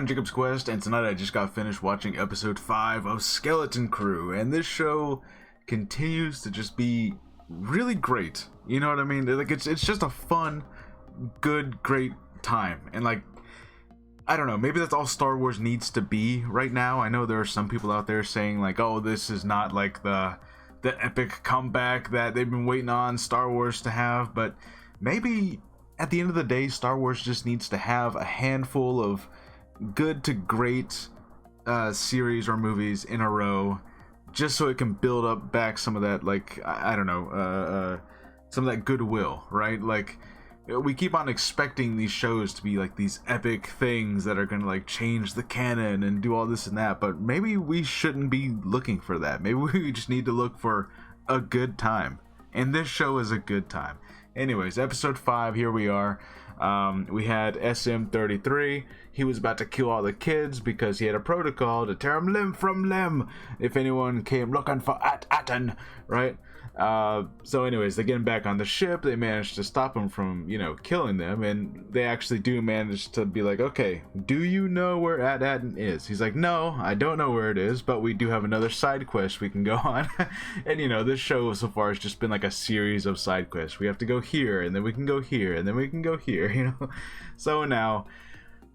on Jacob's Quest, and tonight I just got finished watching episode 5 of Skeletoncrew, and this show continues to just be really great. You know what I mean? Like, it's just a fun, good, great time. And like, I don't know, maybe that's all Star Wars needs to be right now. I know there are some people out there saying like, oh, this is not like the epic comeback that they've been waiting on Star Wars to have, but maybe at the end of the day, Star Wars just needs to have a handful of good to great series or movies in a row, just so it can build up back some of that, like, I don't know, some of that goodwill, right? Like, we keep on expecting these shows to be like these epic things that are gonna like change the canon and do all this and that, but maybe we shouldn't be looking for that. Maybe we just need to look for a good time, and this show is a good time. Anyways, episode 5, here we are. We had SM-33. He was about to kill all the kids because he had a protocol to tear them limb from limb if anyone came looking for Atten, right? So anyways, they get him back on the ship. They managed to stop him from, killing them, and they actually do manage to be like, okay, do you know where Atten is? He's like, no, I don't know where it is, but we do have another side quest we can go on. And this show so far has just been like a series of side quests. We have to go here, and then we can go here, and then we can go here, So now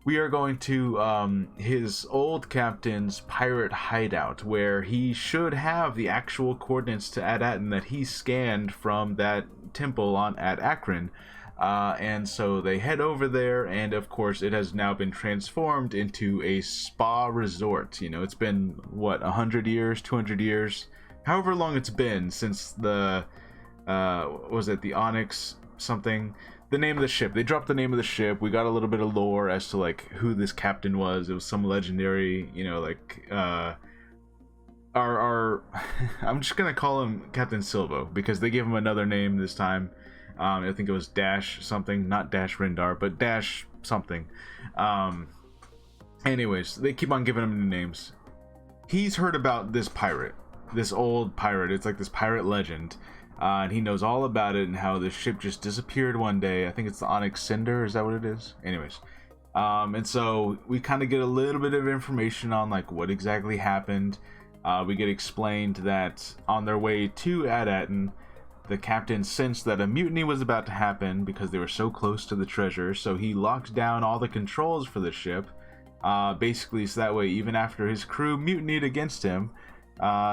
we are going to his old captain's pirate hideout, where he should have the actual coordinates to Atten that he scanned from that temple on Akron. And so they head over there, and of course it has now been transformed into a spa resort. It's been, what, 100 years, 200 years? However long it's been since the, the Onyx something? The name of the ship. They dropped the name of the ship. We got a little bit of lore as to like who this captain was. It was some legendary, our I'm just gonna call him Captain Silvo because they gave him another name this time. I think it was Dash something, not Dash Rendar, but Dash something. Anyways, they keep on giving him new names. He's heard about this pirate, this old pirate. It's like this pirate legend. And he knows all about it and how the ship just disappeared one day. I think it's the Onyx Cinder. Is that what it is? Anyways. And so we kind of get a little bit of information on like what exactly happened. We get explained that on their way to Atten, the captain sensed that a mutiny was about to happen because they were so close to the treasure. So he locked down all the controls for the ship. Basically, so that way, even after his crew mutinied against him,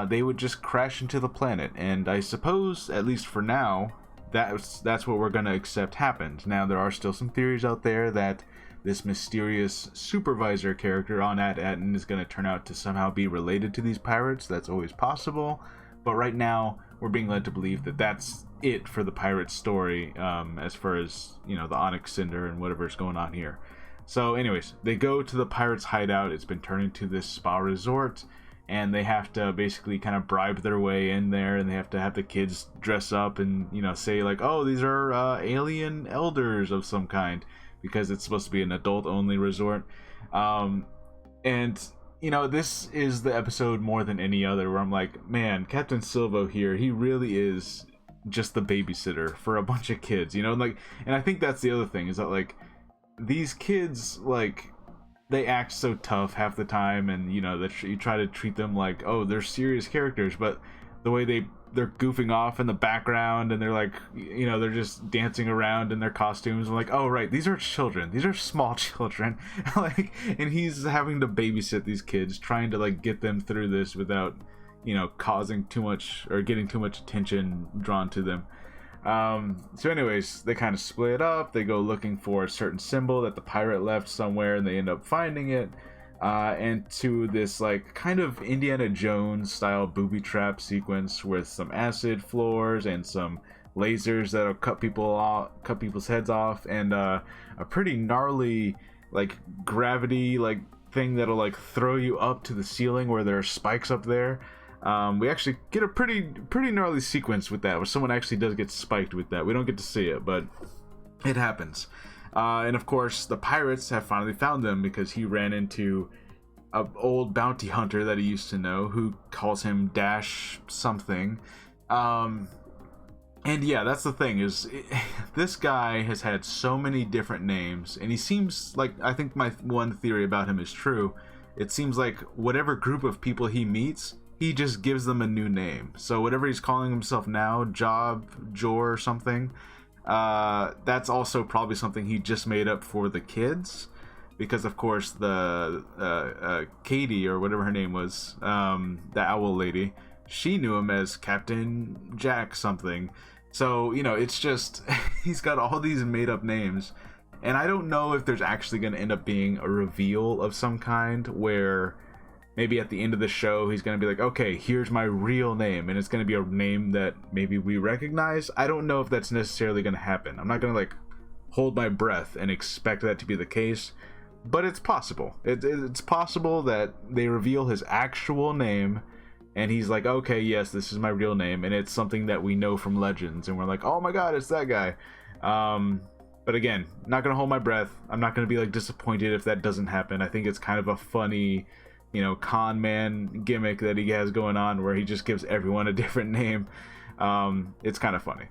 they would just crash into the planet. And I suppose, at least for now, that's what we're gonna accept happened. Now, there are still some theories out there that this mysterious supervisor character on Atten is gonna turn out to somehow be related to these pirates. That's always possible, but right now we're being led to believe that that's it for the pirate story, as far as the Onyx Cinder and whatever's going on here. So anyways, they go to the pirates hideout. It's been turned into this spa resort, and they have to basically kind of bribe their way in there, and they have to have the kids dress up and, say like, oh, these are alien elders of some kind, because it's supposed to be an adult-only resort. And, this is the episode more than any other where I'm like, man, Captain Silvo here, he really is just the babysitter for a bunch of kids, and I think that's the other thing, is that, like, these kids, like, they act so tough half the time, and that you try to treat them like, oh, they're serious characters, but the way they're goofing off in the background, and they're like, they're just dancing around in their costumes. I'm like, oh right, these are children, these are small children. Like, and he's having to babysit these kids, trying to like get them through this without causing too much or getting too much attention drawn to them. So anyways, they kind of split up. They go looking for a certain symbol that the pirate left somewhere, and they end up finding it, and to this like kind of Indiana Jones style booby trap sequence with some acid floors and some lasers that'll cut people's heads off, and a pretty gnarly like gravity like thing that'll like throw you up to the ceiling where there are spikes up there. We actually get a pretty gnarly sequence with that, where someone actually does get spiked with that. We don't get to see it, but it happens. And of course, the pirates have finally found them because he ran into an old bounty hunter that he used to know, who calls him Dash something. And yeah, that's the thing is, this guy has had so many different names, and he seems like, I think my one theory about him is true. It seems like whatever group of people he meets, he just gives them a new name. So whatever he's calling himself now, Jor or something, that's also probably something he just made up for the kids. Because of course the Katie, or whatever her name was, the owl lady, she knew him as Captain Jack something. So, you know, it's just, he's got all these made up names. And I don't know if there's actually going to end up being a reveal of some kind where maybe at the end of the show he's going to be like, okay, here's my real name, and it's going to be a name that maybe we recognize. I don't know if that's necessarily going to happen. I'm not going to like hold my breath and expect that to be the case, but it's possible. It's possible that they reveal his actual name and he's like, okay, yes, this is my real name, and it's something that we know from Legends, and we're like, oh my god, it's that guy. But again, not gonna hold my breath. I'm not gonna be like disappointed if that doesn't happen. I think it's kind of a funny, you know, con man gimmick that he has going on, where he just gives everyone a different name. It's kind of funny.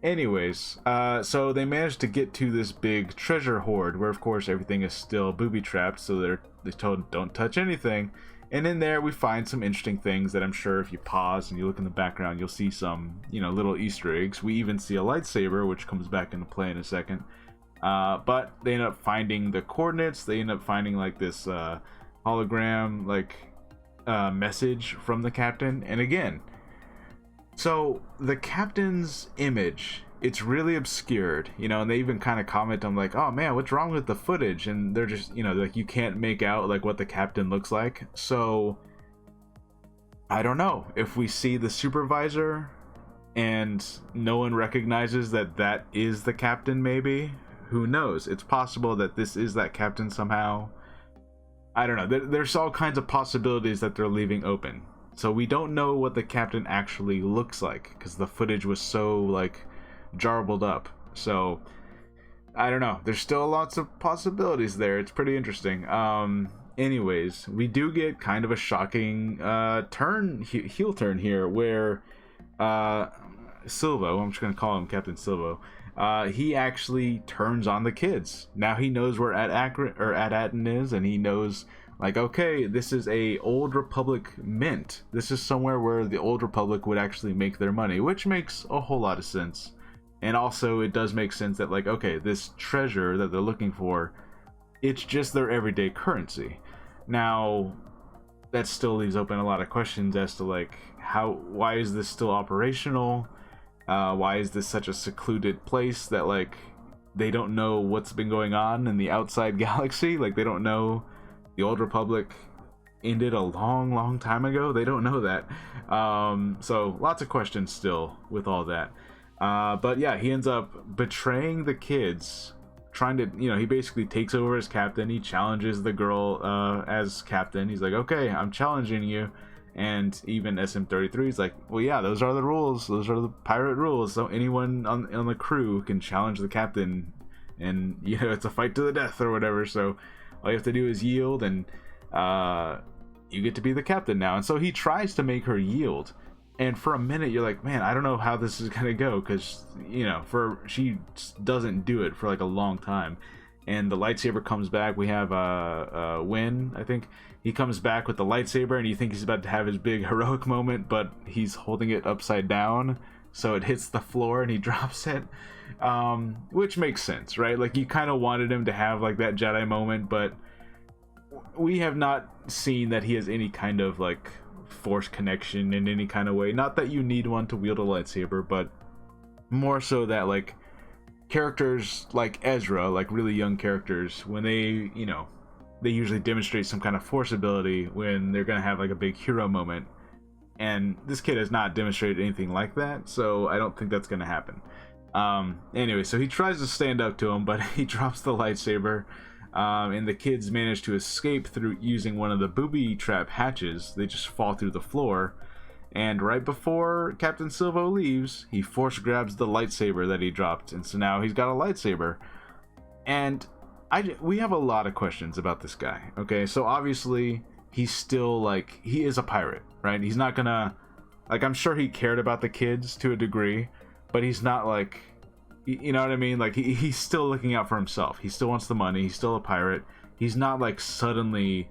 Anyways, so they managed to get to this big treasure hoard, where of course everything is still booby trapped, so they're told don't touch anything. And in there we find some interesting things that I'm sure if you pause and you look in the background, you'll see some, you know, little Easter eggs. We even see a lightsaber, which comes back into play in a second. But they end up finding the coordinates. They end up finding like this hologram like message from the captain. And again, so the captain's image, it's really obscured, you know, and they even kind of comment on like, oh man, what's wrong with the footage? And they're just, you know, like, you can't make out like what the captain looks like. So I don't know if we see the supervisor and no one recognizes that that is the captain. Maybe, who knows? It's possible that this is that captain somehow. I don't know. There's all kinds of possibilities that they're leaving open, so we don't know what the captain actually looks like because the footage was so like jarbled up. So I don't know, there's still lots of possibilities there. It's pretty interesting. Anyways, we do get kind of a shocking heel turn here, where Silvo, I'm just gonna call him Captain Silvo, he actually turns on the kids. Now he knows where At-Atin is, and he knows like, okay, this is a Old Republic mint. This is somewhere where the Old Republic would actually make their money, which makes a whole lot of sense. And also it does make sense that like, okay, this treasure that they're looking for, it's just their everyday currency. Now that still leaves open a lot of questions as to like, why is this still operational? Why is this such a secluded place that like they don't know what's been going on in the outside galaxy? Like, they don't know the Old Republic ended a long time ago. They don't know that. So lots of questions still with all that. But yeah, he ends up betraying the kids, trying to, you know, he basically takes over as captain. He challenges the girl as captain. He's like, okay, I'm challenging you. And even SM33 is like, well, yeah, those are the rules. Those are the pirate rules. So anyone on the crew can challenge the captain, and, you know, it's a fight to the death or whatever. So all you have to do is yield, and you get to be the captain now. And so he tries to make her yield. And for a minute, you're like, man, I don't know how this is gonna go, because, you know, she doesn't do it for like a long time. And the lightsaber comes back. We have Win, I think. He comes back with the lightsaber, and you think he's about to have his big heroic moment, but he's holding it upside down, so it hits the floor and he drops it. Which makes sense, right? Like, you kind of wanted him to have like that Jedi moment, but we have not seen that he has any kind of like force connection in any kind of way. Not that you need one to wield a lightsaber, but more so that like characters like Ezra, like really young characters, when they, you know, they usually demonstrate some kind of force ability when they're gonna have like a big hero moment, and this kid has not demonstrated anything like that, so I don't think that's gonna happen. Anyway, so he tries to stand up to him, but he drops the lightsaber, and the kids manage to escape through using one of the booby trap hatches. They just fall through the floor, and right before Captain Silvo leaves, he force grabs the lightsaber that he dropped, and so now he's got a lightsaber. And we have a lot of questions about this guy. Okay, so obviously he's still like, he is a pirate, right? He's not gonna, like, I'm sure he cared about the kids to a degree, but he's not like, you know what I mean? Like he's still looking out for himself. He still wants the money. He's still a pirate. He's not like suddenly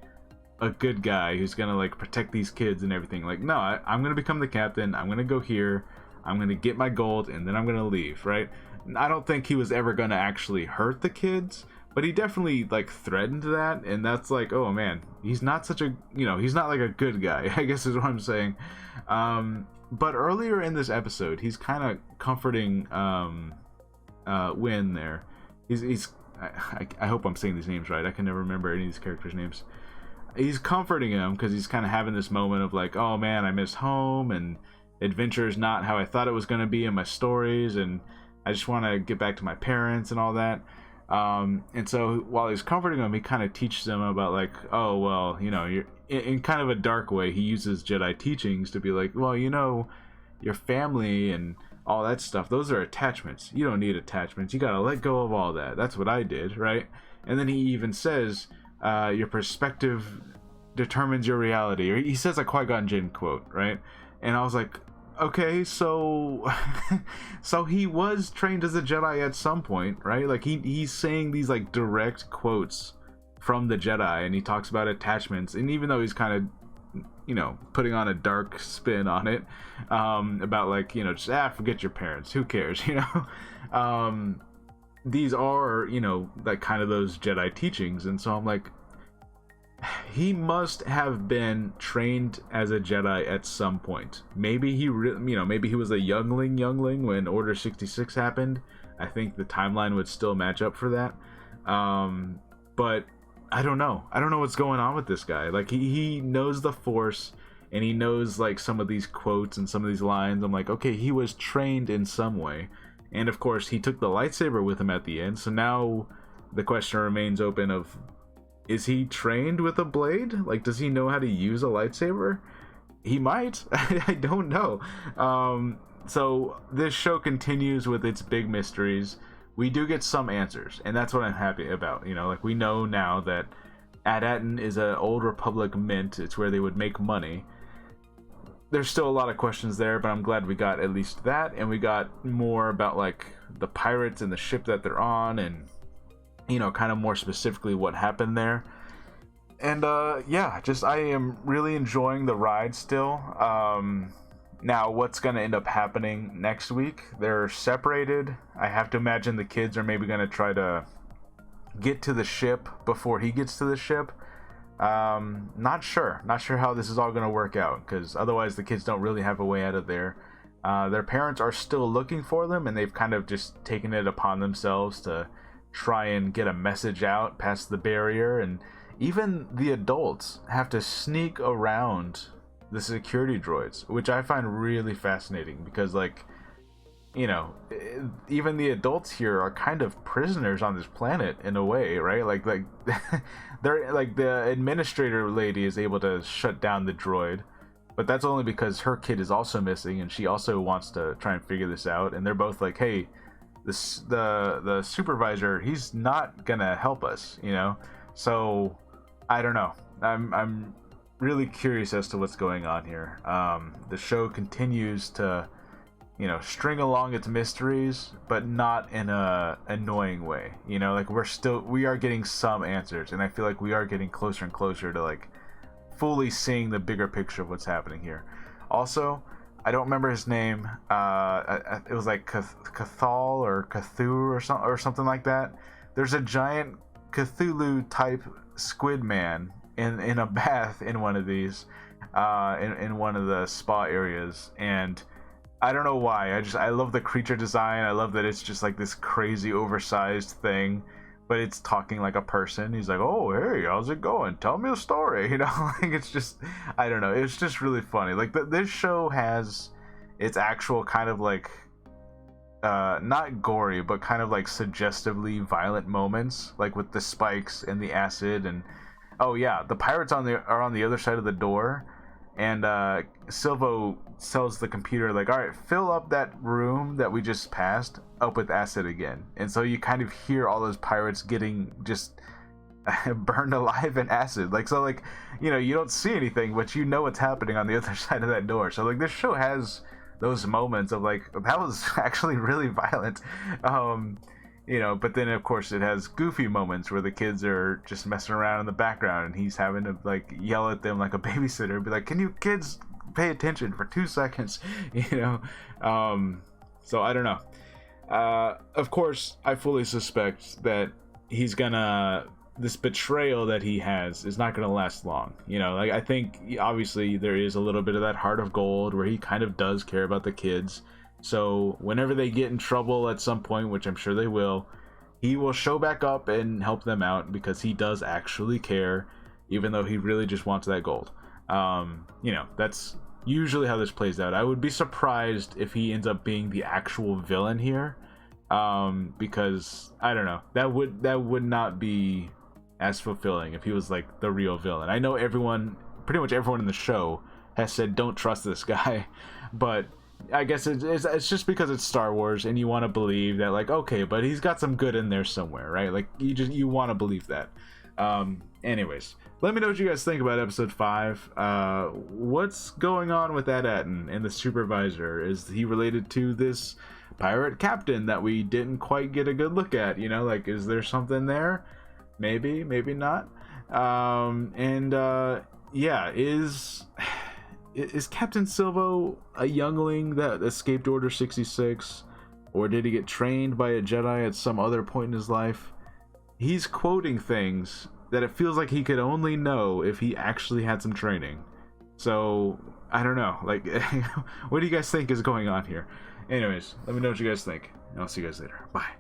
a good guy who's gonna like protect these kids and everything. Like, no, I'm gonna become the captain. I'm gonna go here. I'm gonna get my gold, and then I'm gonna leave, right? I don't think he was ever gonna actually hurt the kids, but he definitely like threatened that, and that's like, oh man, he's not such a, he's not like a good guy, I guess is what I'm saying. But earlier in this episode, he's kind of comforting Win there. He's I hope I'm saying these names right. I can never remember any of these characters' names. He's comforting him because he's kind of having this moment of like, oh man, I miss home, and adventure is not how I thought it was going to be in my stories, and I just want to get back to my parents and all that. And so while he's comforting him, he kind of teaches him about like, oh well, you're in kind of a dark way. He uses Jedi teachings to be like, well, your family and all that stuff, those are attachments. You don't need attachments. You gotta let go of all that. That's what I did, right? And then he even says, your perspective determines your reality, or he says a Qui-Gon Jinn quote, right? And I was like, okay, so so he was trained as a Jedi at some point, right? Like he's saying these like direct quotes from the Jedi, and he talks about attachments, and even though he's kind of putting on a dark spin on it, about like, just forget your parents, who cares, these are, like kind of those Jedi teachings. And so I'm like, he must have been trained as a Jedi at some point. Maybe maybe he was a youngling when Order 66 happened. I think the timeline would still match up for that. But I don't know what's going on with this guy. Like he knows the Force, and he knows like some of these quotes and some of these lines. I'm like, okay, he was trained in some way. And of course he took the lightsaber with him at the end, so now the question remains open of, is he trained with a blade? Like, does he know how to use a lightsaber? He might. I don't know. So this show continues with its big mysteries. We do get some answers, and that's what I'm happy about. Like we know now that Adatin is an old Republic mint. It's where they would make money. There's still a lot of questions there, but I'm glad we got at least that, and we got more about like the pirates and the ship that they're on, and kind of more specifically what happened there. And yeah, just I am really enjoying the ride still. Now what's going to end up happening next week? They're separated. I have to imagine the kids are maybe going to try to get to the ship before he gets to the ship. Not sure how this is all going to work out, because otherwise the kids don't really have a way out of there. Their parents are still looking for them, and they've kind of just taken it upon themselves to try and get a message out past the barrier. And even the adults have to sneak around the security droids, which I find really fascinating, because like, even the adults here are kind of prisoners on this planet in a way, right? Like they're like, the administrator lady is able to shut down the droid, but that's only because her kid is also missing, and she also wants to try and figure this out. And they're both like, hey, the supervisor, he's not gonna help us, So I don't know. I'm really curious as to what's going on here. The show continues to string along its mysteries, but not in a annoying way. Like we are getting some answers, and I feel like we are getting closer and closer to like fully seeing the bigger picture of what's happening here. Also, I don't remember his name. It was like Cathal or Cthulhu or something like that. There's a giant Cthulhu type squid man in a bath in one of these, in one of the spa areas, and I don't know why. I love the creature design. I love that it's just like this crazy oversized thing, but it's talking like a person. He's like, oh, hey, how's it going? Tell me a story. Like it's just, I don't know. It's just really funny. Like this show has its actual kind of like, not gory, but kind of like suggestively violent moments, like with the spikes and the acid. And oh yeah, the pirates are on the other side of the door. And Silvo tells the computer, like, all right, fill up that room that we just passed up with acid again. And so you kind of hear all those pirates getting just burned alive in acid. Like, so, like, you don't see anything, but you know what's happening on the other side of that door. So, like, this show has those moments of like, that was actually really violent. You know, but then of course it has goofy moments where the kids are just messing around in the background and he's having to like yell at them like a babysitter, be like, can you kids pay attention for 2 seconds? You know. So I don't know. Of course I fully suspect that he's gonna, this betrayal that he has is not gonna last long. You know, like I think obviously there is a little bit of that heart of gold where he kind of does care about the kids. So whenever they get in trouble at some point, which I'm sure they will, he will show back up and help them out because he does actually care, even though he really just wants that gold. You know, that's usually how this plays out. I would be surprised if he ends up being the actual villain here, because I don't know, that would not be as fulfilling if he was like the real villain. I know everyone, pretty much everyone in the show has said don't trust this guy, but I guess it's just because it's Star Wars and you want to believe that, like, okay, but he's got some good in there somewhere, right? Like you want to believe that. Anyways, let me know what you guys think about episode 5. What's going on with Atten and the supervisor? Is he related to this pirate captain that we didn't quite get a good look at? You know, like, is there something there? Maybe not. Yeah, is Captain Silvo a youngling that escaped Order 66? Or did he get trained by a Jedi at some other point in his life? He's quoting things that it feels like he could only know if he actually had some training. So, I don't know. Like, what do you guys think is going on here? Anyways, let me know what you guys think. And I'll see you guys later. Bye.